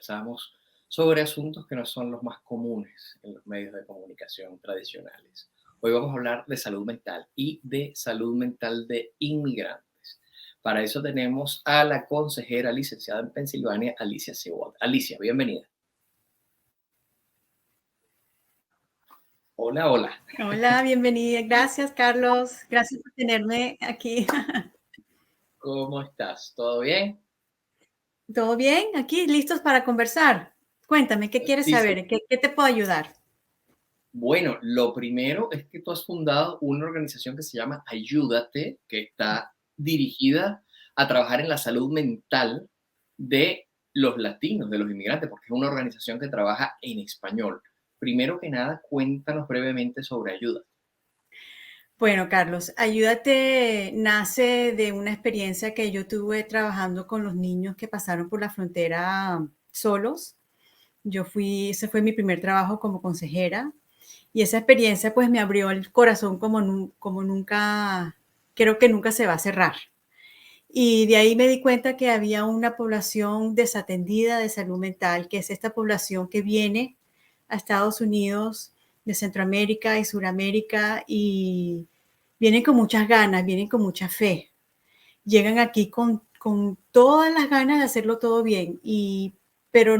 conversamos sobre asuntos que no son los más comunes en los medios de comunicación tradicionales. Hoy vamos a hablar de salud mental y de salud mental de inmigrantes. Para eso tenemos a la consejera licenciada en Pensilvania, Alicia Seward. Alicia, bienvenida. Hola, hola. Hola, bienvenida. Gracias, Carlos. Gracias por tenerme aquí. ¿Cómo estás? ¿Todo bien? ¿Todo bien? Aquí, listos para conversar. Cuéntame, ¿qué quieres Sí, sí. saber? ¿Qué te puedo ayudar? Bueno, lo primero es que tú has fundado una organización que se llama Ayúdate, que está dirigida a trabajar en la salud mental de los latinos, de los inmigrantes, porque es una organización que trabaja en español. Primero que nada, cuéntanos brevemente sobre Ayúdate. Bueno, Carlos, Ayúdate nace de una experiencia que yo tuve trabajando con los niños que pasaron por la frontera solos. Ese fue mi primer trabajo como consejera y esa experiencia pues me abrió el corazón como nunca, creo que nunca se va a cerrar. Y de ahí me di cuenta que había una población desatendida de salud mental, que es esta población que viene a Estados Unidos, de Centroamérica y Suramérica, y vienen con muchas ganas, vienen con mucha fe. Llegan aquí con todas las ganas de hacerlo todo bien, pero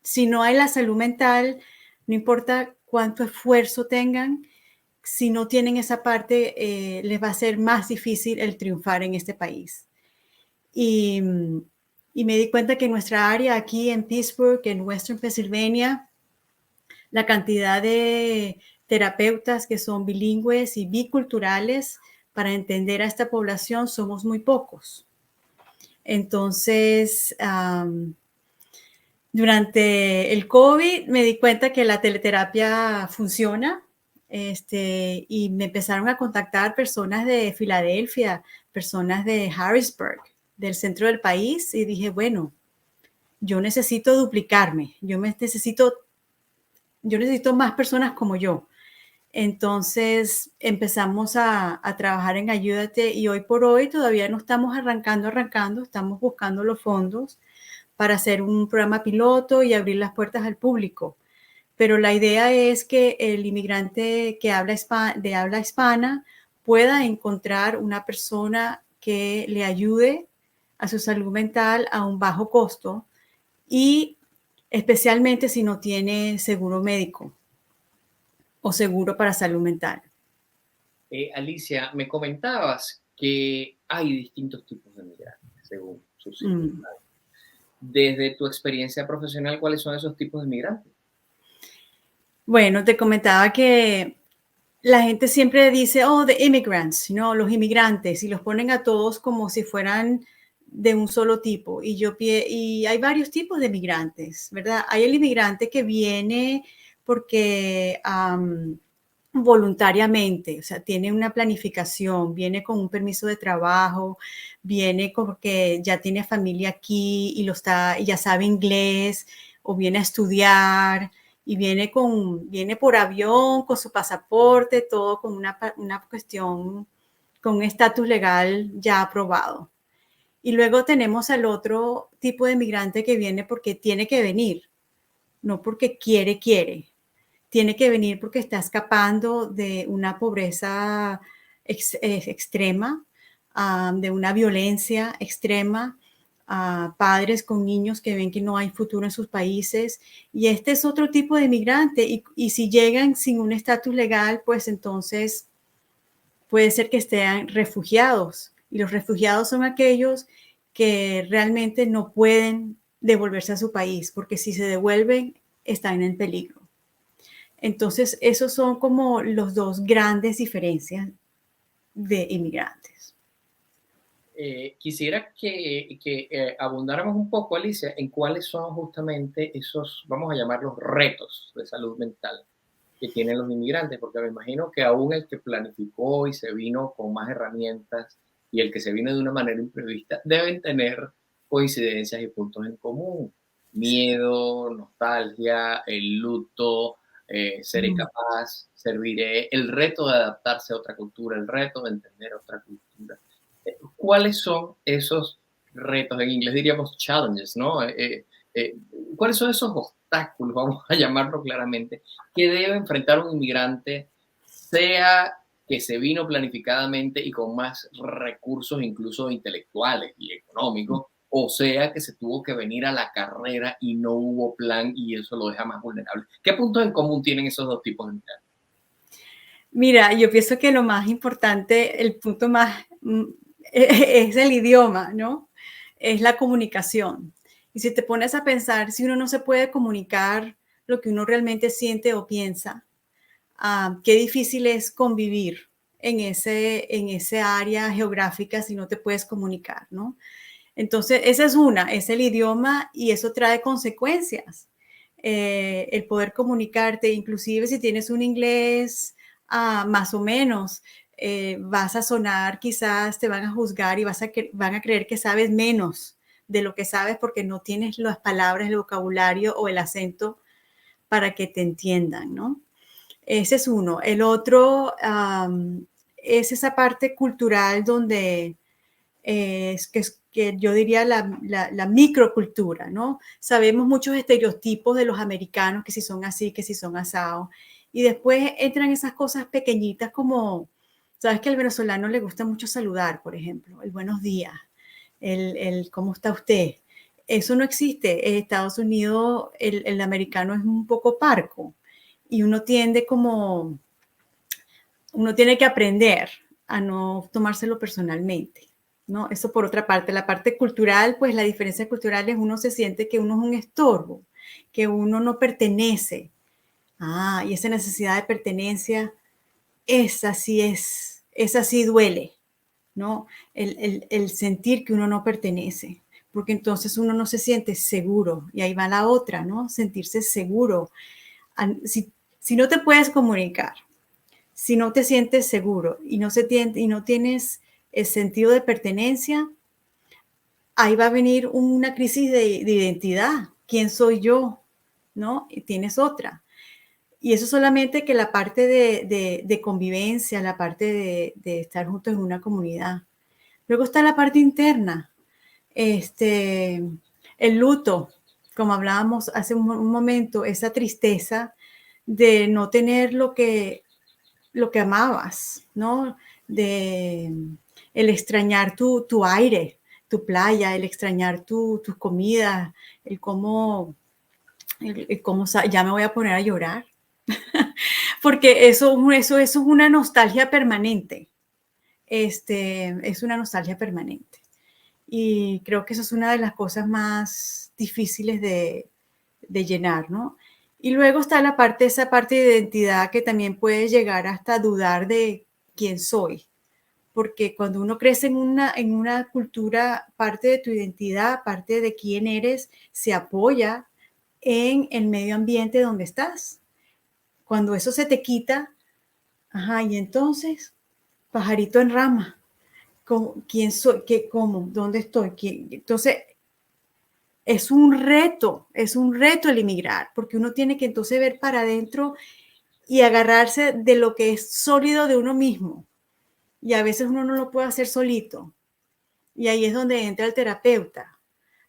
si no hay la salud mental, no importa cuánto esfuerzo tengan, si no tienen esa parte, les va a ser más difícil el triunfar en este país. Y, y me di cuenta que en nuestra área, aquí en Pittsburgh, en Western Pennsylvania, la cantidad de terapeutas que son bilingües y biculturales para entender a esta población somos muy pocos. Entonces, durante el COVID me di cuenta que la teleterapia funciona, y me empezaron a contactar personas de Filadelfia, personas de Harrisburg, del centro del país, y dije, bueno, yo necesito duplicarme, yo necesito más personas como yo. Entonces empezamos a trabajar en Ayúdate y hoy por hoy todavía no estamos arrancando, estamos buscando los fondos para hacer un programa piloto y abrir las puertas al público. Pero la idea es que el inmigrante que de habla hispana pueda encontrar una persona que le ayude a su salud mental a un bajo costo y especialmente si no tiene seguro médico o seguro para salud mental. Alicia, me comentabas que hay distintos tipos de migrantes según sus Mm. circunstancias. Desde tu experiencia profesional, ¿cuáles son esos tipos de migrantes? Bueno, te comentaba que la gente siempre dice, oh, the immigrants, ¿no? Los inmigrantes, y los ponen a todos como si fueran de un solo tipo. Y hay varios tipos de migrantes, ¿verdad? Hay el inmigrante que viene porque voluntariamente, o sea, tiene una planificación, viene con un permiso de trabajo, viene porque ya tiene familia aquí y ya sabe inglés, o viene a estudiar y viene por avión con su pasaporte, todo con una cuestión, con un estatus legal ya aprobado. Y luego tenemos al otro tipo de migrante que viene porque tiene que venir, no porque quiere. Tiene que venir porque está escapando de una pobreza extrema, de una violencia extrema, a padres con niños que ven que no hay futuro en sus países. Y este es otro tipo de migrante. Y si llegan sin un estatus legal, pues entonces puede ser que estén refugiados. Y los refugiados son aquellos que realmente no pueden devolverse a su país, porque si se devuelven, están en peligro. Entonces, esos son como los dos grandes diferencias de inmigrantes. Quisiera que abundáramos un poco, Alicia, en cuáles son justamente esos, vamos a llamarlos retos de salud mental que tienen los inmigrantes, porque me imagino que aún el que planificó y se vino con más herramientas y el que se vino de una manera imprevista deben tener coincidencias y puntos en común. Miedo, nostalgia, el luto, seré Mm. capaz, serviré, el reto de adaptarse a otra cultura, el reto de entender otra cultura. ¿Cuáles son esos retos? En inglés diríamos challenges, ¿no? Eh, ¿Cuáles son esos obstáculos, vamos a llamarlo claramente, que debe enfrentar un inmigrante, sea que se vino planificadamente y con más recursos, incluso intelectuales y económicos, o sea que se tuvo que venir a la carrera y no hubo plan y eso lo deja más vulnerable? ¿Qué puntos en común tienen esos dos tipos de inmigrantes? Mira, yo pienso que lo más importante, el punto más es el idioma, ¿no? Es la comunicación. Y si te pones a pensar, si uno no se puede comunicar lo que uno realmente siente o piensa, qué difícil es convivir en ese área geográfica si no te puedes comunicar, ¿no? Entonces, esa es una, es el idioma y eso trae consecuencias. El poder comunicarte, inclusive si tienes un inglés más o menos, vas a sonar, quizás te van a juzgar y van a creer que sabes menos de lo que sabes porque no tienes las palabras, el vocabulario o el acento para que te entiendan, ¿no? Ese es uno. El otro es esa parte cultural donde que yo diría la microcultura, ¿no? Sabemos muchos estereotipos de los americanos, que si son así, que si son asados, y después entran esas cosas pequeñitas como, sabes que al venezolano le gusta mucho saludar, por ejemplo, el buenos días, el cómo está usted. Eso no existe. En Estados Unidos el americano es un poco parco y uno tiene que aprender a no tomárselo personalmente, ¿no? Eso por otra parte. La parte cultural, pues la diferencia cultural es uno se siente que uno es un estorbo, que uno no pertenece. Y esa necesidad de pertenencia, esa sí duele, ¿no? El sentir que uno no pertenece, porque entonces uno no se siente seguro. Y ahí va la otra, ¿no? Sentirse seguro. Si no te puedes comunicar, si no te sientes seguro y no tienes el sentido de pertenencia, ahí va a venir una crisis de identidad. ¿Quién soy yo? ¿No? Y tienes otra. Y eso solamente que la parte de convivencia, la parte de estar juntos en una comunidad. Luego está la parte interna, el luto, como hablábamos hace un momento, esa tristeza de no tener lo que amabas, ¿no? De el extrañar tu aire, tu playa, el extrañar tus comidas, el cómo, ya me voy a poner a llorar, porque eso es una nostalgia permanente, es una nostalgia permanente. Y creo que eso es una de las cosas más difíciles de llenar, ¿no? Y luego está esa parte de identidad que también puede llegar hasta dudar de quién soy, porque cuando uno crece en una cultura, parte de tu identidad, parte de quién eres, se apoya en el medio ambiente donde estás. Cuando eso se te quita, y entonces, pajarito en rama, ¿quién soy? ¿Qué, cómo? ¿Dónde estoy? Entonces, es un reto el emigrar, porque uno tiene que entonces ver para adentro y agarrarse de lo que es sólido de uno mismo. Y a veces uno no lo puede hacer solito. Y ahí es donde entra el terapeuta,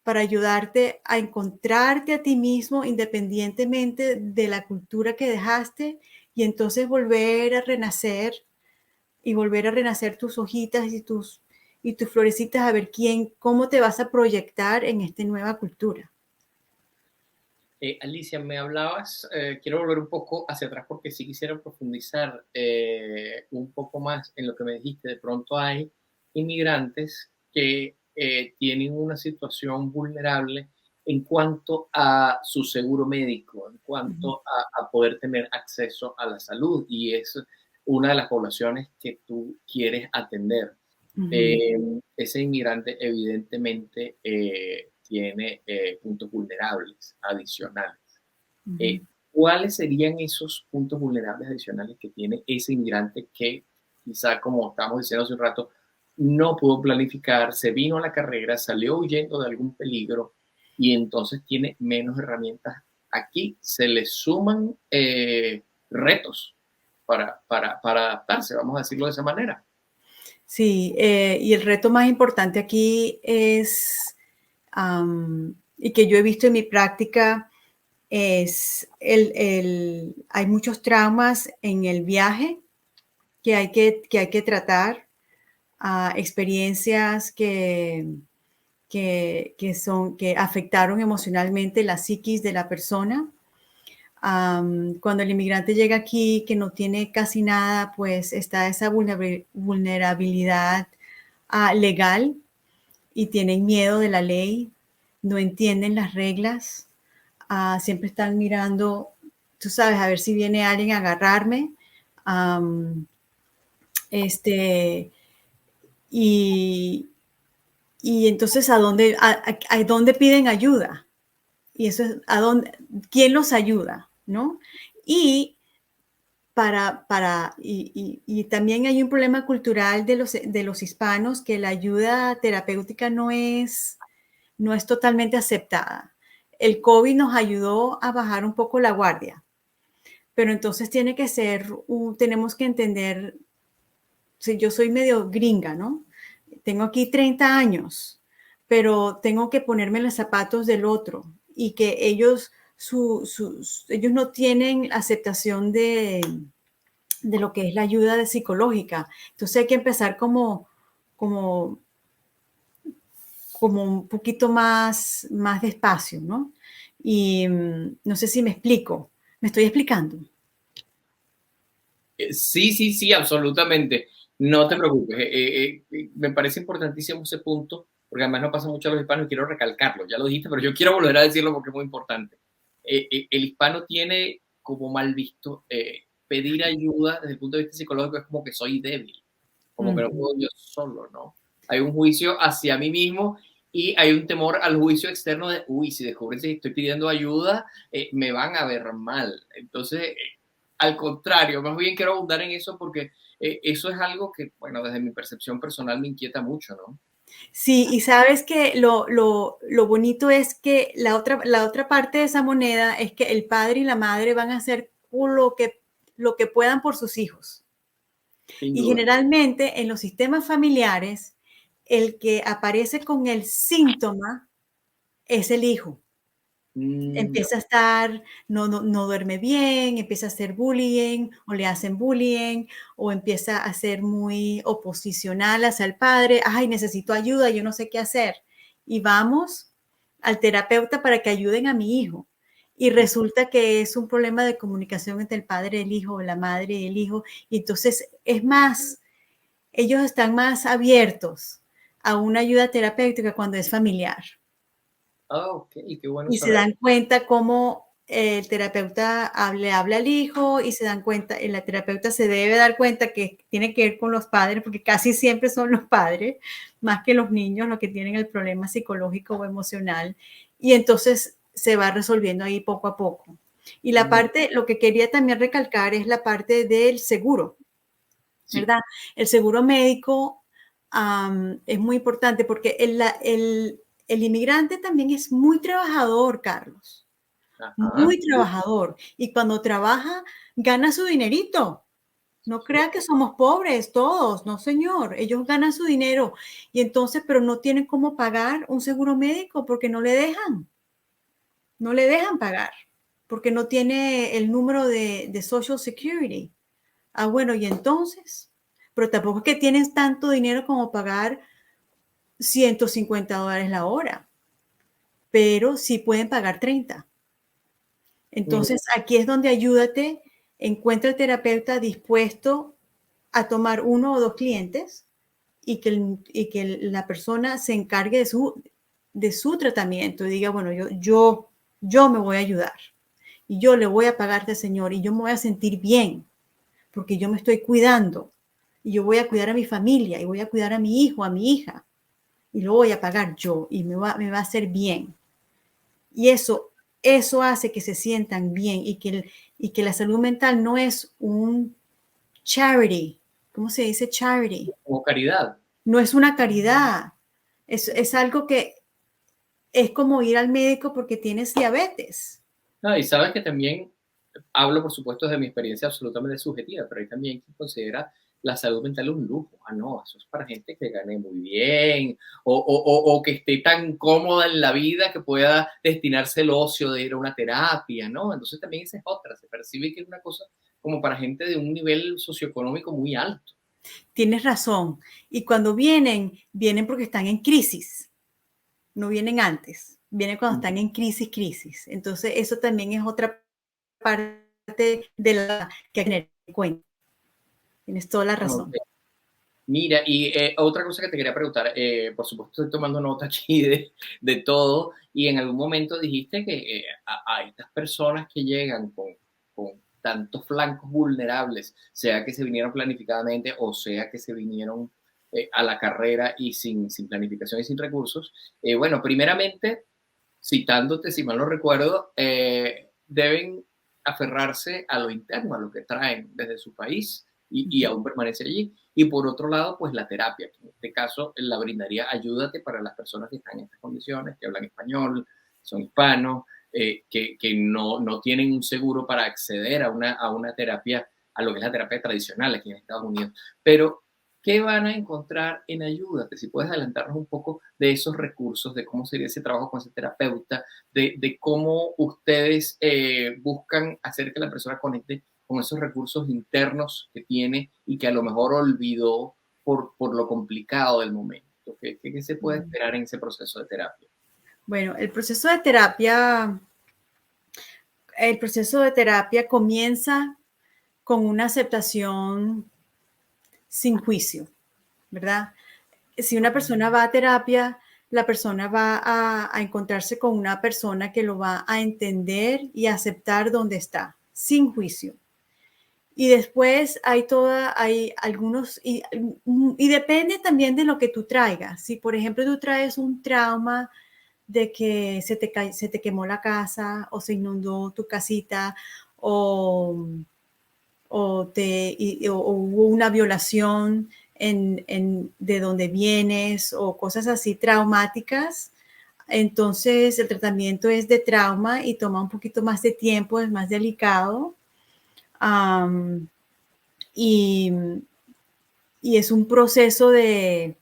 para ayudarte a encontrarte a ti mismo independientemente de la cultura que dejaste y entonces volver a renacer y volver a renacer tus hojitas y tus florecitas a ver cómo te vas a proyectar en esta nueva cultura. Alicia, me hablabas, quiero volver un poco hacia atrás porque sí quisiera profundizar un poco más en lo que me dijiste. De pronto hay inmigrantes que tienen una situación vulnerable en cuanto a su seguro médico, en Ujú, cuanto a poder tener acceso a la salud y es una de las poblaciones que tú quieres atender. ujú, Ese inmigrante evidentemente tiene puntos vulnerables adicionales. ujú. Eh, ¿Cuáles serían esos puntos vulnerables adicionales que tiene ese inmigrante que quizá, como estábamos diciendo hace un rato, no pudo planificar, se vino a la carrera, salió huyendo de algún peligro y entonces tiene menos herramientas? Aquí se le suman retos para adaptarse, vamos a decirlo de esa manera. Sí, y el reto más importante aquí es y que yo he visto en mi práctica es hay muchos traumas en el viaje que hay que tratar, experiencias que afectaron emocionalmente la psiquis de la persona. Cuando el inmigrante llega aquí que no tiene casi nada, pues está esa vulnerabilidad legal y tienen miedo de la ley, no entienden las reglas, siempre están mirando, tú sabes, a ver si viene alguien a agarrarme. Um, este, y, y entonces, ¿a dónde piden ayuda? Y eso es, ¿quién los ayuda? ¿No? Y y también hay un problema cultural de los hispanos que la ayuda terapéutica no es totalmente aceptada. El COVID nos ayudó a bajar un poco la guardia, pero entonces tenemos que entender, si yo soy medio gringa, ¿no? Tengo aquí 30 años, pero tengo que ponerme en los zapatos del otro y que ellos no tienen aceptación de lo que es la ayuda psicológica. Entonces hay que empezar como, como un poquito más despacio, ¿no? Y no sé si me explico. ¿Me estoy explicando? Sí, sí, sí, absolutamente. No te preocupes. Me parece importantísimo ese punto, porque además no pasa mucho a los hispanos y quiero recalcarlo. Ya lo dijiste, pero yo quiero volver a decirlo porque es muy importante. El hispano tiene como mal visto pedir ayuda desde el punto de vista psicológico, es como que soy débil, como que no puedo yo solo, ¿no? Hay un juicio hacia mí mismo y hay un temor al juicio externo de, uy, si descubren que estoy pidiendo ayuda, me van a ver mal. Entonces, al contrario, más bien quiero abundar en eso porque eso es algo que, bueno, desde mi percepción personal me inquieta mucho, ¿no? Sí, y sabes que lo bonito es que la otra parte de esa moneda es que el padre y la madre van a hacer lo que puedan por sus hijos. Sin Y duda. generalmente en los sistemas familiares, el que aparece con el síntoma es el hijo. Mm, Empieza a estar, no duerme bien, empieza a hacer bullying o le hacen bullying o empieza a ser muy oposicional hacia el padre. Ay, necesito ayuda, yo no sé qué hacer. Y vamos al terapeuta para que ayuden a mi hijo. Y resulta que es un problema de comunicación entre el padre y el hijo, o la madre y el hijo. Y entonces es más, ellos están más abiertos a una ayuda terapéutica cuando es familiar ok, qué bueno y se saber. dan cuenta cómo el terapeuta le habla al hijo y se dan cuenta, la terapeuta se debe dar cuenta que tiene que ver con los padres, porque casi siempre son los padres, más que los niños, los que tienen el problema psicológico o emocional. Y entonces se va resolviendo ahí poco a poco. Y la Mm, parte, lo que quería también recalcar es la parte del seguro, sí, ¿verdad? El seguro médico es muy importante porque el inmigrante también es muy trabajador, Carlos, ajá. muy trabajador. Y cuando trabaja, gana su dinerito. No crea que somos pobres todos, no señor. Ellos ganan su dinero y entonces, pero no tienen cómo pagar un seguro médico porque no le dejan pagar, porque no tiene el número de Social Security. Bueno, y entonces, pero tampoco es que tienes tanto dinero como pagar $150 la hora, pero sí pueden pagar 30. Mm, Entonces, aquí es donde ayúdate, encuentra el terapeuta dispuesto a tomar uno o dos clientes y que la persona se encargue de su tratamiento y diga, bueno, yo me voy a ayudar y yo le voy a pagar a este señor y yo me voy a sentir bien porque yo me estoy cuidando y yo voy a cuidar a mi familia y voy a cuidar a mi hijo, a mi hija y lo voy a pagar yo y me va a hacer bien. Y eso hace que se sientan bien y que la salud mental no es un charity. ¿Cómo se dice charity? como caridad. No es una caridad. Es algo que es como ir al médico porque tienes diabetes. No, y sabes que también hablo, por supuesto, de mi experiencia absolutamente subjetiva, pero hay también que considera la salud mental es un lujo. Ah, no, eso es para gente que gane muy bien o que esté tan cómoda en la vida que pueda destinarse el ocio de ir a una terapia, ¿no? Entonces también esa es otra, se percibe que es una cosa como para gente de un nivel socioeconómico muy alto. Tienes razón. Y cuando vienen, vienen porque están en crisis, no vienen antes, vienen cuando están en crisis. Entonces, eso también es otra parte de la que hay que tener en cuenta. Tienes toda la Ok. razón. Mira, y otra cosa que te quería preguntar, por supuesto estoy tomando nota aquí de todo, y en algún momento dijiste que a estas personas que llegan con tantos flancos vulnerables, sea que se vinieron planificadamente o sea que se vinieron a la carrera y sin planificación y sin recursos, bueno, primeramente, citándote, si mal no recuerdo, deben aferrarse a lo interno, a lo que traen desde su país y aún permanece allí. Y por otro lado, pues la terapia, que en este caso la brindaría Ayúdate para las personas que están en estas condiciones, que hablan español, son hispanos, que no tienen un seguro para acceder a una terapia, a lo que es la terapia tradicional aquí en Estados Unidos. Pero, ¿qué van a encontrar en Ayúdate? Si puedes adelantarnos un poco de esos recursos, de cómo sería ese trabajo con ese terapeuta, de cómo ustedes buscan hacer que la persona conecte con esos recursos internos que tiene y que a lo mejor olvidó por lo complicado del momento. ¿Qué se puede esperar en ese proceso de terapia? Bueno, el proceso de terapia comienza con una aceptación sin juicio, ¿verdad? Si una persona va a terapia, la persona va a encontrarse con una persona que lo va a entender y aceptar donde está, sin juicio. Y después hay algunos, y depende también de lo que tú traigas. Si, por ejemplo, tú traes un trauma de que se te quemó la casa o se inundó tu casita o, o hubo una violación de donde vienes o cosas así traumáticas, entonces el tratamiento es de trauma y toma un poquito más de tiempo, es más delicado. Um, y, y, es un proceso de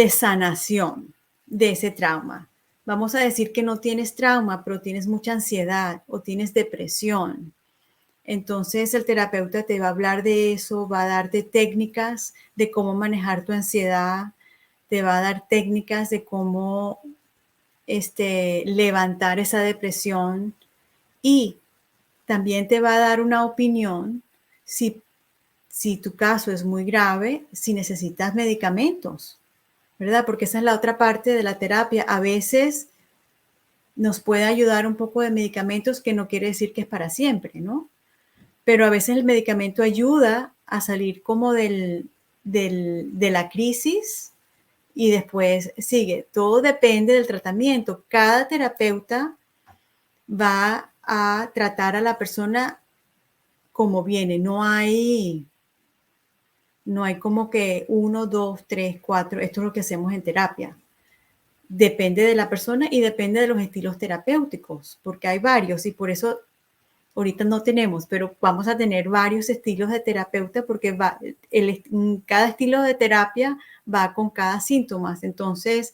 sanación de ese trauma. Vamos a decir que no tienes trauma, pero tienes mucha ansiedad o tienes depresión. Entonces el terapeuta te va a hablar de eso, va a darte técnicas de cómo manejar tu ansiedad, te va a dar técnicas de cómo levantar esa depresión y también te va a dar una opinión si tu caso es muy grave, si necesitas medicamentos, ¿verdad? Porque esa es la otra parte de la terapia. A veces nos puede ayudar un poco de medicamentos, que no quiere decir que es para siempre, ¿no? Pero a veces el medicamento ayuda a salir como de la crisis y después sigue. Todo depende del tratamiento. Cada terapeuta va a tratar a la persona como viene. No hay como que 1, 2, 3, 4. Esto es lo que hacemos en terapia. Depende de la persona y depende de los estilos terapéuticos, porque hay varios y por eso ahorita no tenemos, pero vamos a tener varios estilos de terapeuta porque cada estilo de terapia va con cada síntoma. Entonces,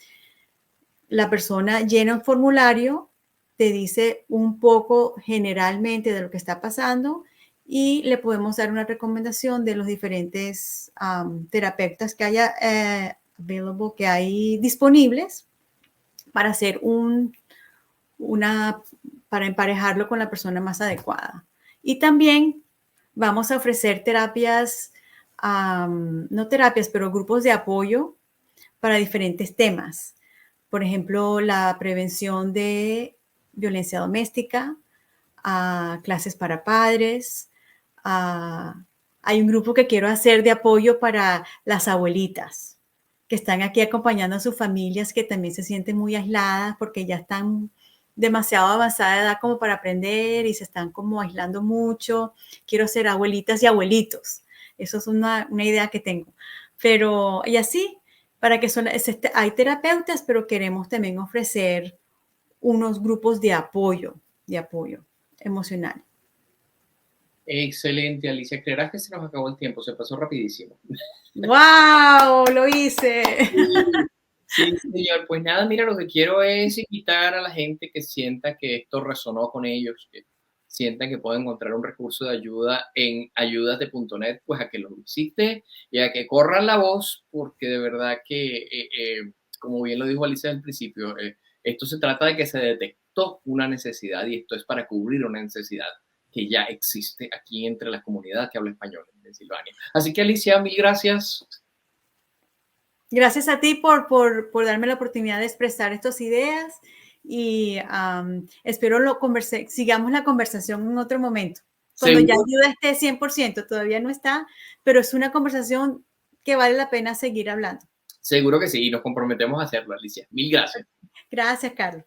la persona llena un formulario, te dice un poco generalmente de lo que está pasando y le podemos dar una recomendación de los diferentes terapeutas que haya que hay disponibles para hacer para emparejarlo con la persona más adecuada. Y también vamos a ofrecer terapias, no terapias, pero grupos de apoyo para diferentes temas. Por ejemplo, la prevención de violencia doméstica, clases para padres. Hay un grupo que quiero hacer de apoyo para las abuelitas que están aquí acompañando a sus familias que también se sienten muy aisladas porque ya están demasiado avanzada de edad como para aprender y se están como aislando mucho. Quiero ser abuelitas y abuelitos. Eso es una idea que tengo. Pero, y así, para que hay terapeutas, pero queremos también ofrecer unos grupos de apoyo emocional. Excelente, Alicia. Creerás que se nos acabó el tiempo, se pasó rapidísimo. ¡Wow! Lo hice. Sí, sí, señor. Pues nada, mira, lo que quiero es invitar a la gente que sienta que esto resonó con ellos, que sientan que pueden encontrar un recurso de ayuda en ayudate.net, pues a que lo visite y a que corran la voz, porque de verdad que, como bien lo dijo Alicia al principio, esto se trata de que se detectó una necesidad y esto es para cubrir una necesidad que ya existe aquí entre la comunidad que habla español en Pensilvania. Así que Alicia, mil gracias. Gracias a ti por darme la oportunidad de expresar estas ideas y espero sigamos la conversación en otro momento. Cuando ya Seguro, ayuda esté 100%, todavía no está, pero es una conversación que vale la pena seguir hablando. seguro que sí, y nos comprometemos a hacerlo, Alicia. Mil gracias. Gracias, Carlos.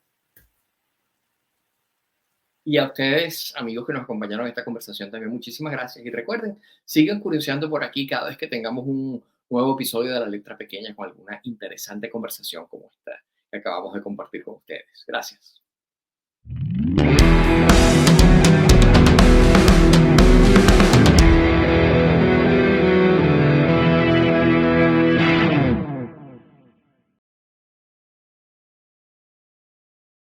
Y a ustedes, amigos que nos acompañaron en esta conversación, también muchísimas gracias. Y recuerden, sigan curioseando por aquí cada vez que tengamos un nuevo episodio de La Letra Pequeña con alguna interesante conversación como esta que acabamos de compartir con ustedes. Gracias.